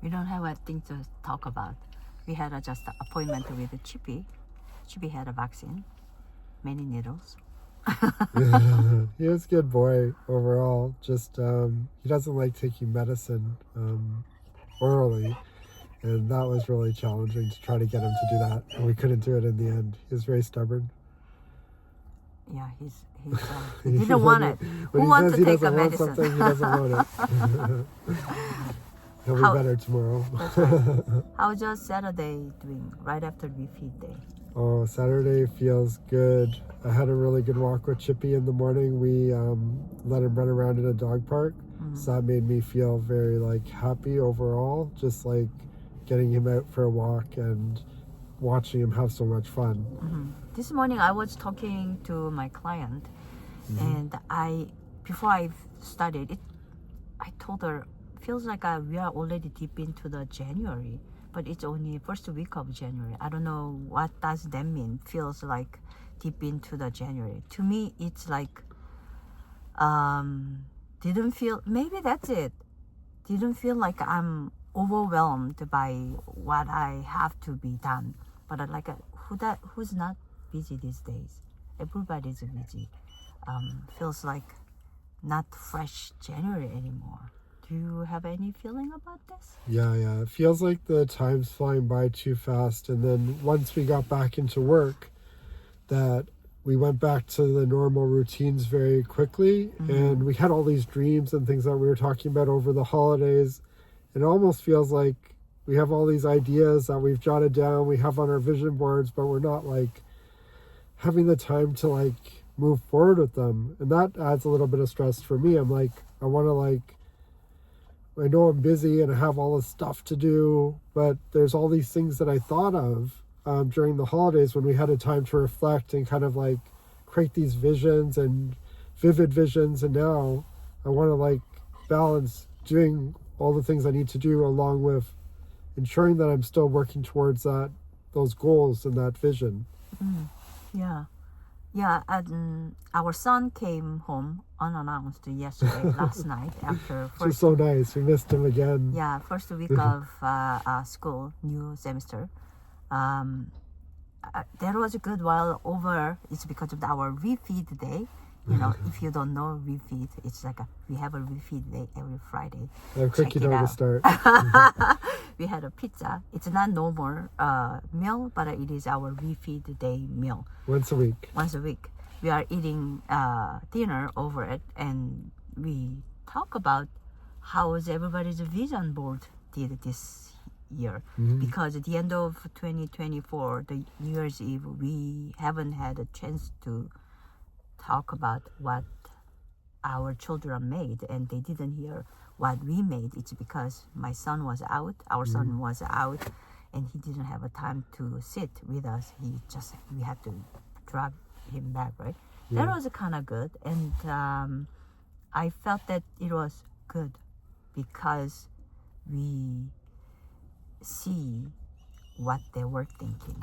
We don't have a thing to talk about. We had just an appointment with Chippy. Chippy had a vaccine, many needles. He was a good boy overall. Just he doesn't like taking medicine orally, and that was really challenging to try to get him to do that. And we couldn't do it in the end. He was very stubborn. Yeah, he didn't want it. Who wants to take a medicine? Something, he doesn't want it. He'll be better tomorrow. That's right. How's your Saturday doing right after we feed day? Oh, Saturday feels good. I had a really good walk with Chippy in the morning. We let him run around in a dog park. So that made me feel very happy overall. Just getting him out for a walk and watching him have so much fun. This morning I was talking to my client, and before I started it, I told her, feels like we are already deep into the January, but it's only first week of January. I don't know what does that mean. Feels like deep into the January. To me, it's didn't feel, maybe that's it. Didn't feel like I'm overwhelmed by what I have to be done. But who's not busy these days? Everybody's busy. Feels like not fresh January anymore. Do you have any feeling about this? Yeah. It feels like the time's flying by too fast. And then once we got back into work, that we went back to the normal routines very quickly. And we had all these dreams and things that we were talking about over the holidays. It almost feels like we have all these ideas that we've jotted down, we have on our vision boards, but we're not having the time to move forward with them. And that adds a little bit of stress for me. I'm I want to I know I'm busy and I have all this stuff to do, but there's all these things that I thought of during the holidays when we had a time to reflect and kind of create these visions and vivid visions. And now I want to balance doing all the things I need to do along with ensuring that I'm still working towards those goals and that vision. Yeah, and our son came home unannounced yesterday, last night after first. It's so nice. We missed him again. Yeah, first week of school, new semester. That was a good while over. It's because of our refeed day. You know, if you don't know refeed, it's we have a refeed day every Friday. I have cookie dough to start. We had a pizza. It's not normal meal, but it is our refeed day meal. Once a week. We are eating dinner over it, and we talk about how everybody's vision board did this year. Because at the end of 2024, the New Year's Eve, we haven't had a chance to talk about what our children made, and they didn't hear what we made. It's because my son was out, our son was out, and he didn't have a time to sit with us. We had to drop him back, right? That was kind of good, and I felt that it was good because we see what they were thinking.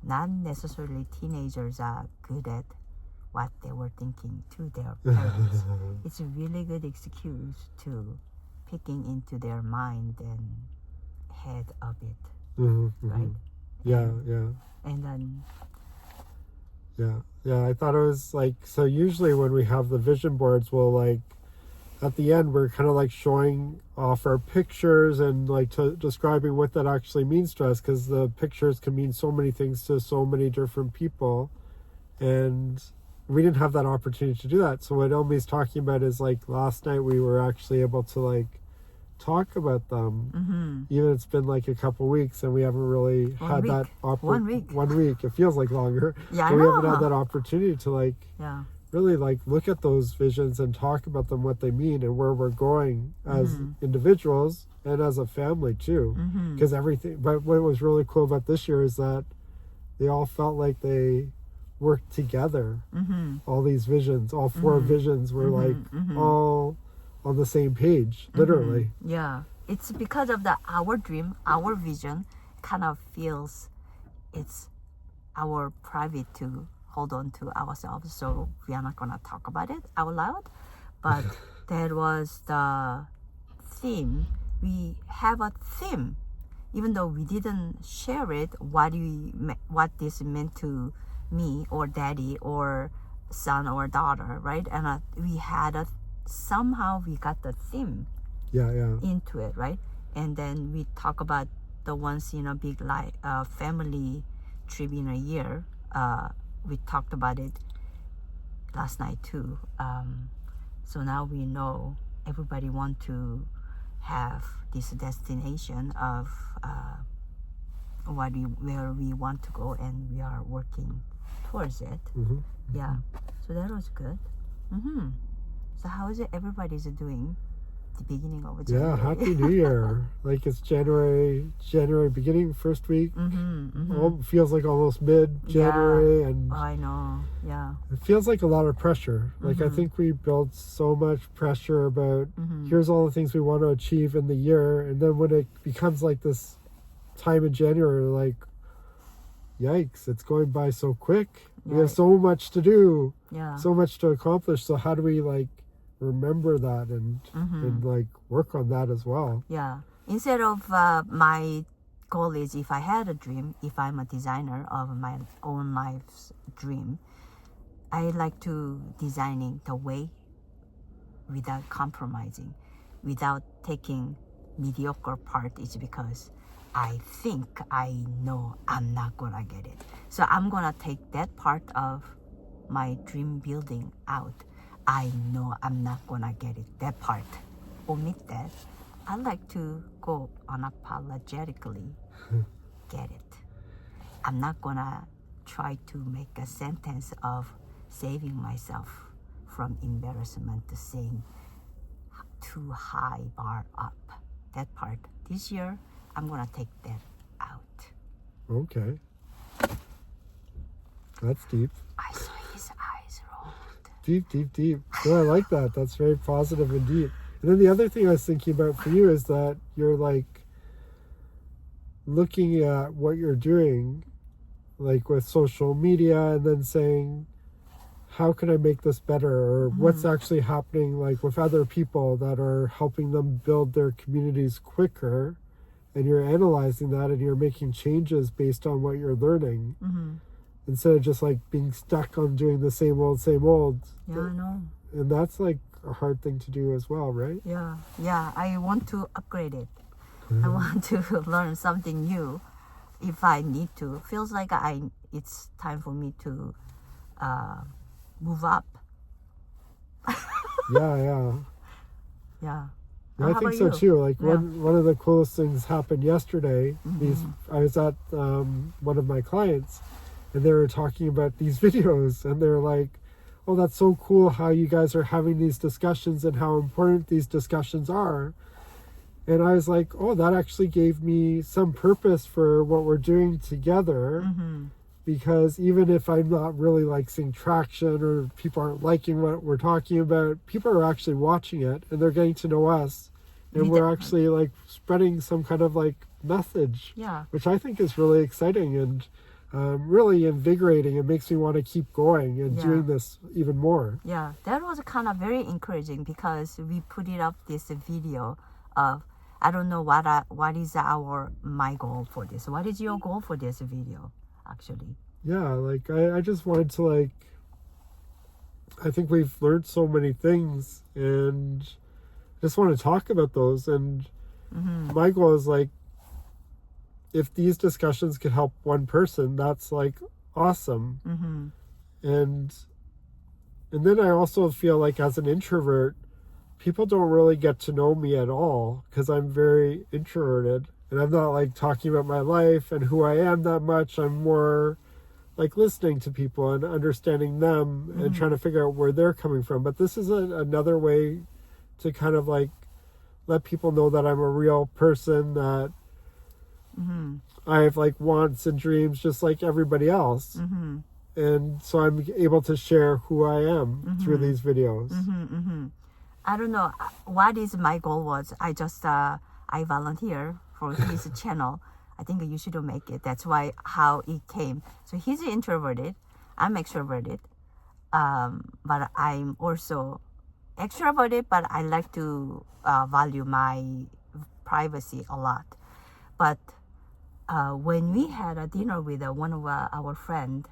Not necessarily teenagers are good at what they were thinking to their parents. It's a really good excuse to picking into their mind and head a bit, right? Yeah. And then I thought it was so usually when we have the vision boards, we'll at the end we're kind of showing off our pictures and describing what that actually means to us, because the pictures can mean so many things to so many different people, and we didn't have that opportunity to do that. So what Omi's talking about is last night we were actually able to talk about them. Even it's been a couple weeks and we haven't really had that opportunity. 1 week. It feels like longer. Yeah, but we haven't had that opportunity to really look at those visions and talk about them, what they mean and where we're going as individuals and as a family too. Because everything, but what was really cool about this year is that they all felt like they worked together. All these visions, all four visions were all on the same page, literally. Yeah, it's because of our dream, our vision kind of feels it's our private to hold on to ourselves, so we are not gonna talk about it out loud. But that was the theme we have a theme, even though we didn't share it, what this meant to me or daddy or son or daughter, right? And we had somehow we got the theme Yeah. into it, right? And then we talk about the once in a big family trip in a year. We talked about it last night too. So now we know everybody want to have this destination of where we want to go, and we are working towards it. Mm-hmm. Yeah, so that was good. Mm-hmm. So how is it everybody's doing the beginning of January? Yeah, Happy New Year. Like it's January beginning, first week. Feels like almost mid-January. And I know, yeah. it feels like a lot of pressure. Like I think we built so much pressure about here's all the things we want to achieve in the year, and then when it becomes like this time in January, like yikes, it's going by so quick. We have so much to do, so much to accomplish. So how do we like remember that and like work on that as well? Yeah. Instead of my goal is, if I had a dream, if I'm a designer of my own life's dream, I like to designing the way without compromising, without taking mediocre part. Is because I think I know I'm not gonna get it. So I'm gonna take that part of my dream building out. I know I'm not gonna get it. That part, omit that. I like to go unapologetically get it. I'm not gonna try to make a sentence of saving myself from embarrassment to saying too high bar up. That part. This year, I'm gonna take that out. Okay. That's deep. I saw his eyes rolled. Deep. No, I like that. That's very positive and deep. And then the other thing I was thinking about for you is that you're like looking at what you're doing, like with social media, and then saying, how can I make this better? Or what's actually happening like with other people that are helping them build their communities quicker? And you're analyzing that and you're making changes based on what you're learning. Instead of just like being stuck on doing the same old. Yeah, I know. And that's like a hard thing to do as well, right? Yeah. I want to upgrade it. I want to learn something new if I need to. Feels like it's time for me to move up. Yeah. Yeah. I think so too. Like one of the coolest things happened yesterday. I was at one of my clients, and they were talking about these videos, and they're like, "Oh, that's so cool how you guys are having these discussions and how important these discussions are." And I was like, "Oh, that actually gave me some purpose for what we're doing together." Because even if I'm not really like seeing traction or people aren't liking what we're talking about, people are actually watching it and they're getting to know us, and we're actually like spreading some kind of like message, which I think is really exciting and really invigorating. It makes me want to keep going and doing this even more. Yeah, that was kind of very encouraging because we put it up this video of, I don't know what is my goal for this. What is your goal for this video? Actually, yeah, like I just wanted to like, I think we've learned so many things and just want to talk about those. And my goal is like, if these discussions could help one person, that's like awesome. And then I also feel like as an introvert, people don't really get to know me at all because I'm very introverted. And I'm not like talking about my life and who I am that much. I'm more like listening to people and understanding them and trying to figure out where they're coming from. But this is another way to kind of like let people know that I'm a real person, that I have like wants and dreams just like everybody else. And so I'm able to share who I am through these videos. I don't know what is my goal was. I just I volunteer for his channel. I think you should make it. That's why how it came. So he's introverted. I'm extroverted. But I'm also extroverted, but I like to value my privacy a lot. But when we had a dinner with one of our friend,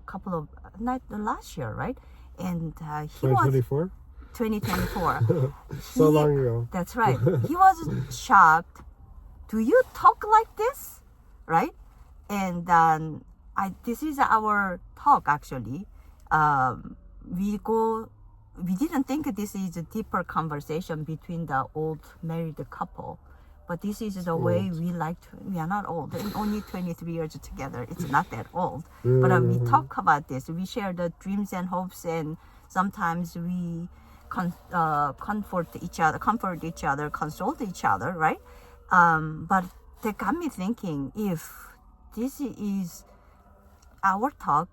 couple of not last year, right? And he was 2024? 2024. So long ago. That's right. He was shocked. Do you talk like this, right? And this is our talk actually. We didn't think this is a deeper conversation between the old married couple, but this is the way we like to. We are not old. We're only 23 years together. It's not that old. But we talk about this. We share the dreams and hopes, and sometimes we comfort each other, console each other, right? But that got me thinking, if this is our talk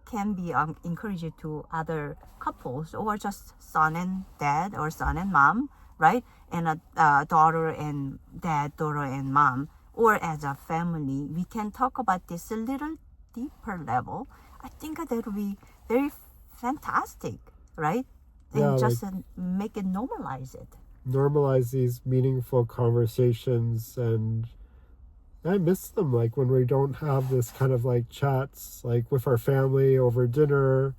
can be encouraged to other couples, or just son and dad, or son and mom, right? And a daughter and dad, daughter and mom, or as a family, we can talk about this a little deeper level. I think that would be very fantastic, right? And Yeah, just make it normalize it. Normalize these meaningful conversations, and I miss them, like when we don't have this kind of like chats like with our family over dinner,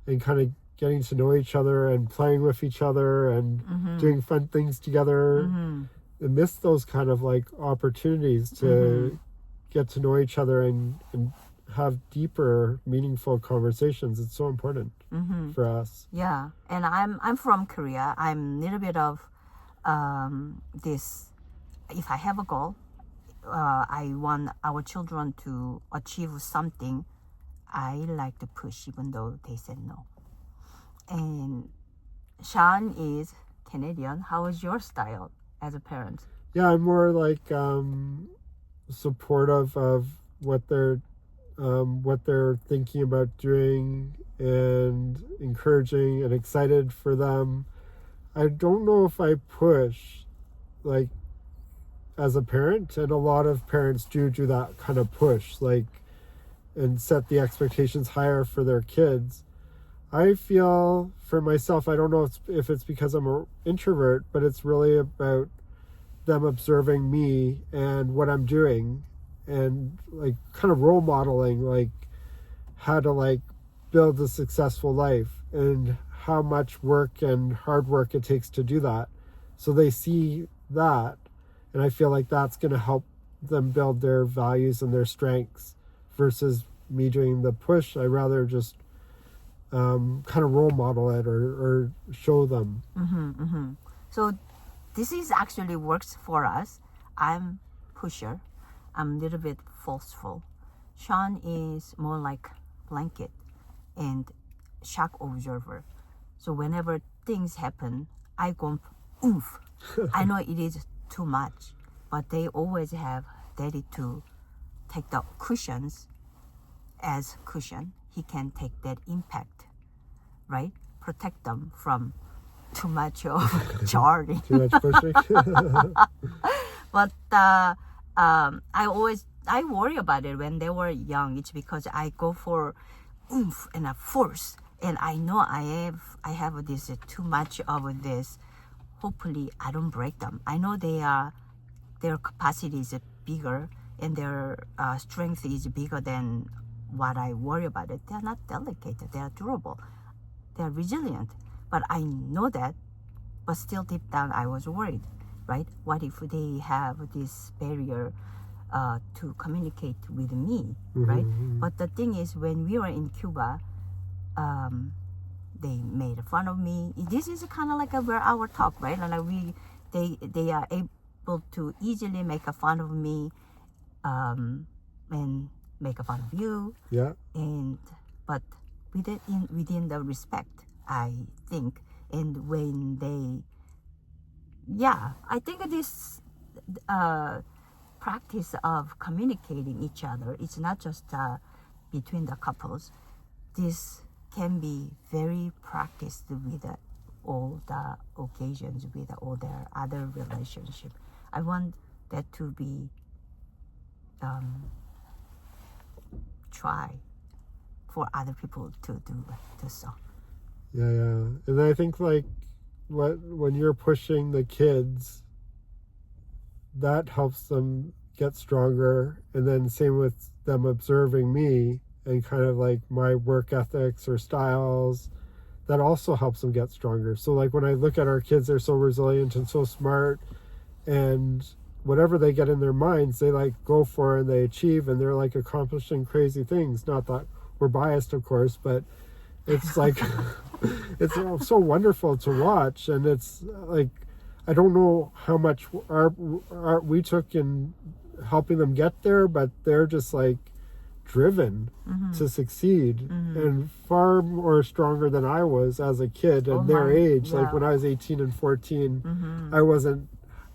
and kind of getting to know each other and playing with each other and doing fun things together. I miss those kind of like opportunities to get to know each other and have deeper, meaningful conversations. It's so important for us. Yeah, and I'm from Korea. I'm a little bit of this. If I have a goal, I want our children to achieve something. I like to push, even though they said no. And Sean is Canadian. How is your style as a parent? Yeah, I'm more like supportive of what they're thinking about doing, and encouraging and excited for them. I don't know if I push, like, as a parent, and a lot of parents do that kind of push, like, and set the expectations higher for their kids. I feel for myself, I don't know if it's because I'm an introvert, but it's really about them observing me and what I'm doing, and like kind of role modeling, like how to like build a successful life and how much work and hard work it takes to do that. So they see that, and I feel like that's going to help them build their values and their strengths, versus me doing the push. I rather just kind of role model it or show them. So this is actually works for us. I'm pusher. I'm a little bit forceful. Sean is more like blanket and shock observer. So whenever things happen, I go oomph. I know it is too much, but they always have daddy to take the cushions as cushion. He can take that impact, right? Protect them from too much of charging. Too much pushing. But I worry about it when they were young. It's because I go for oomph and a force, and I know I have this too much of this. Hopefully, I don't break them. I know their capacity is bigger, and their strength is bigger than what I worry about it. They are not delicate. They are durable. They are resilient. But I know that. But still, deep down, I was worried. Right? What if they have this barrier to communicate with me, right? But the thing is, when we were in Cuba, they made fun of me. This is kind of like our talk, right? And they are able to easily make a fun of me, and make a fun of you. Yeah. But within the respect, I think, and when they. Yeah, I think this practice of communicating each other, it's not just between the couples. This can be very practiced with all the occasions, with all their other relationships. I want that to be try for other people to do so. Yeah. And I think like when you're pushing the kids, that helps them get stronger. And then same with them observing me and kind of like my work ethics or styles, that also helps them get stronger. So like when I look at our kids, they're so resilient and so smart, and whatever they get in their minds, they like go for and they achieve, and they're like accomplishing crazy things. Not that we're biased, of course, but it's like it's so wonderful to watch. And it's like, I don't know how much we took in helping them get there, but they're just like driven to succeed, and far more stronger than I was as a kid at their age. Like when I was 18 and 14, I wasn't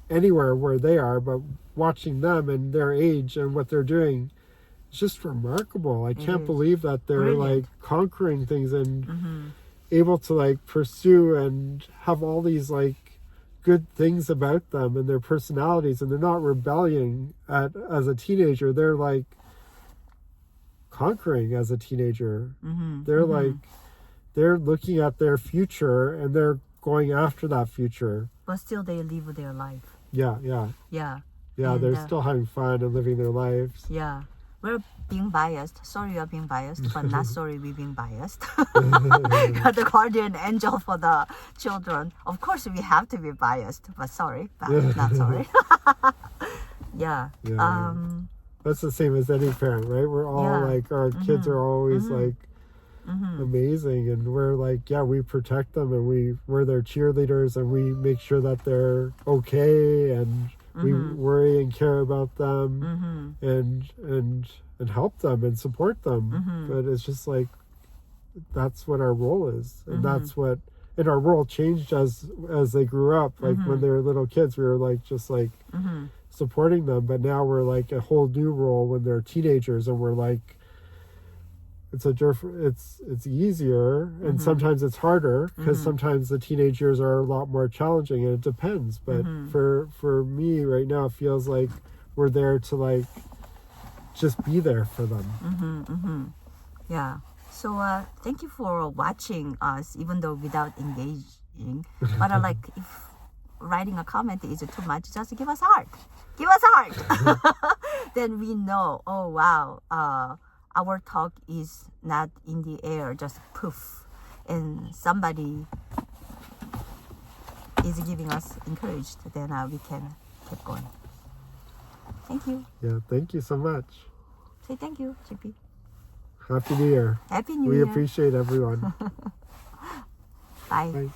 anywhere where they are, but watching them and their age and what they're doing, it's just remarkable. I can't believe that they're like conquering things and able to like pursue and have all these like good things about them and their personalities, and they're not rebelling as a teenager. They're like conquering as a teenager. They're like, they're looking at their future and they're going after that future. But still they live their life. Yeah. Yeah. And they're And, still having fun and living their lives. Yeah. We're being biased. Sorry you're being biased, but not sorry we're being biased. You're the guardian angel for the children. Of course we have to be biased, but sorry. Not sorry. Yeah. That's the same as any parent, right? We're all like, our kids are always like amazing, and we're like, we protect them, and we're their cheerleaders, and we make sure that they're okay, and we worry and care about them, and help them and support them. But it's just like, that's what our role is, and that's what, and our role changed as they grew up. Like when they were little kids, we were like just like supporting them, but now we're like a whole new role when they're teenagers, and we're like, it's easier, and sometimes it's harder, because sometimes the teenage years are a lot more challenging, and it depends. But for me right now, it feels like we're there to like just be there for them. Yeah. So thank you for watching us, even though without engaging. But like, if writing a comment is too much, just give us heart. Give us heart. Then we know, oh wow, our talk is not in the air, just poof, and somebody is giving us encouraged. Then we can keep going. Thank you. Yeah, thank you so much. Say thank you, JP. Happy New Year. Happy New We Year. appreciate everyone. Bye. Bye.